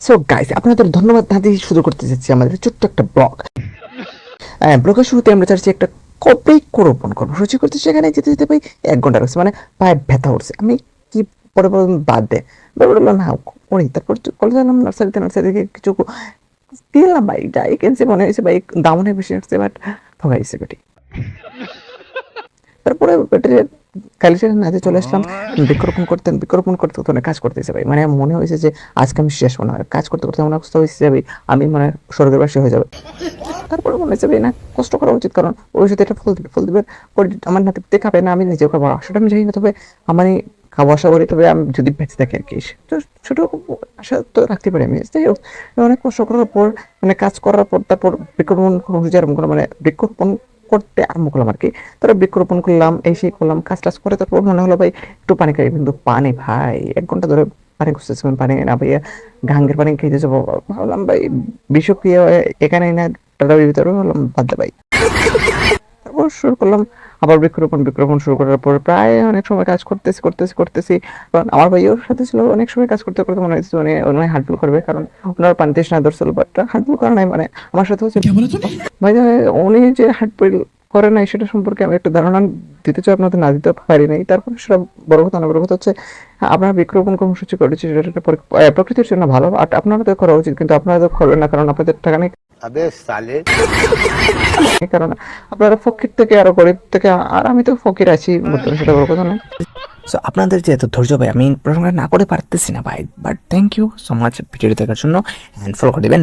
So guys, আপনাদের ধন্যবাদ দিয়ে শুরু করতে যাচ্ছি আমাদের ছোট্ট একটা ব্লগ। ব্লগের শুরুতে আমরা চাচ্ছি একটা বৃক্ষরোপণ কর্মসূচি করতে, সেখানে যেতে যেতে ভাই 1 ঘন্টা লাগছে, মানে পায়ে ব্যথা উঠছে। আমি কি পরে বললাম বাদ দে, বললো না করি। তারপর কলেজে গেলাম, নার্সারি থেকে কিছু দিলাম ভাই, যাই কিনছে মনে হয়েছে ভাই দাম অনেক বেশি আসছে, বাট ঠকাইছে বেটি। তারপরে কালিসের নাচে চলে আসলাম বৃক্ষরোপণ করতে অনেক কাজ করতেছে ভাই, মানে মনে হয়েছে যে আজকে আমি শেষ মনে হয় কাজ করতে করতে এমন অবস্থা হয়েছে যে ভাই আমি মানে স্বর্গের বাসী হয়ে যাবে। তারপরে মনে হচ্ছে ভাই না, কষ্ট করা উচিত, কারণ ওই সাথে এটা ফুল দিবে পরে আমার নাতিতে খাবে না, আমি নিজেও খাবো, সেটা আমি জানি না। তবে আমার খাবো আশা করি, তবে আমি যদি বেঁচে থাকি আর কি, তো ছোট আশা তো রাখতে পারি আমি। যাই হোক, অনেক কষ্ট করার পর, মানে কাজ করার পর তারপর বৃক্ষরোপণ কর্মসূচি আরম্ভ করলাম, মানে বৃক্ষরোপণ করতে আরম্ভ করলাম আর কি। তারপর বৃক্ষরোপণ করলাম, এই সেই করলাম, কাজ টাজ করে তারপর মনে হলো ভাই একটু পানি খাই, কিন্তু পানি ভাই 1 ঘন্টা ধরে পানি খুঁজতেছিলাম, পানি না ভাইয়া, গাঙ্গের পানি খেতে যাবো, ভাবলাম ভাই বিষক্রিয়া এখানেই না টাটার ভিতরে, ভাবলাম বাদ দে ভাই। তারপর শুরু করলাম আবার বৃক্ষরোপণ শুরু করার পর প্রায় অনেক সময় কাজ করতেছি। কারণ আমার ভাইয়ের সাথে ছিল, অনেক সময় কাজ করতে করতে মনে হচ্ছে মানে ওনার হার্টফুল করবে, কারণ ওনার পানি তৃষ্ণা ধরছিল, বাট হার্টফুল করে নাই, মানে আমার সাথে হচ্ছে ভাই উনি যে হার্টফুল করে নাই সেটা সম্পর্কে আমি একটা ধারণা দিতে চাই, আপনাদের না দিতে পারি নাই। তারপর সেটা বড় কথা না, বড় কথা হচ্ছে আপনারা বৃক্ষরোপণ কর্মসূচি করেছি, সেটা একটা প্রকৃতির জন্য ভালো, আর আপনাদের করা উচিত, কিন্তু আপনারা তো করবেন না, কারণ আপনাদের টাকা নেই। কারণ আপনারা ফকির থেকে আরো গরিব থেকে, আর আমি তো ফকির আছি বর্তমানে, সেটা বড় কথা না। সো আপনাদের যে এত ধৈর্য ভাই, আমি প্রশংসা না করে পারতেছি না ভাই, but thank you so much ভিডিওটি দেখার জন্য, অ্যান্ড ফলো করে দেবেন।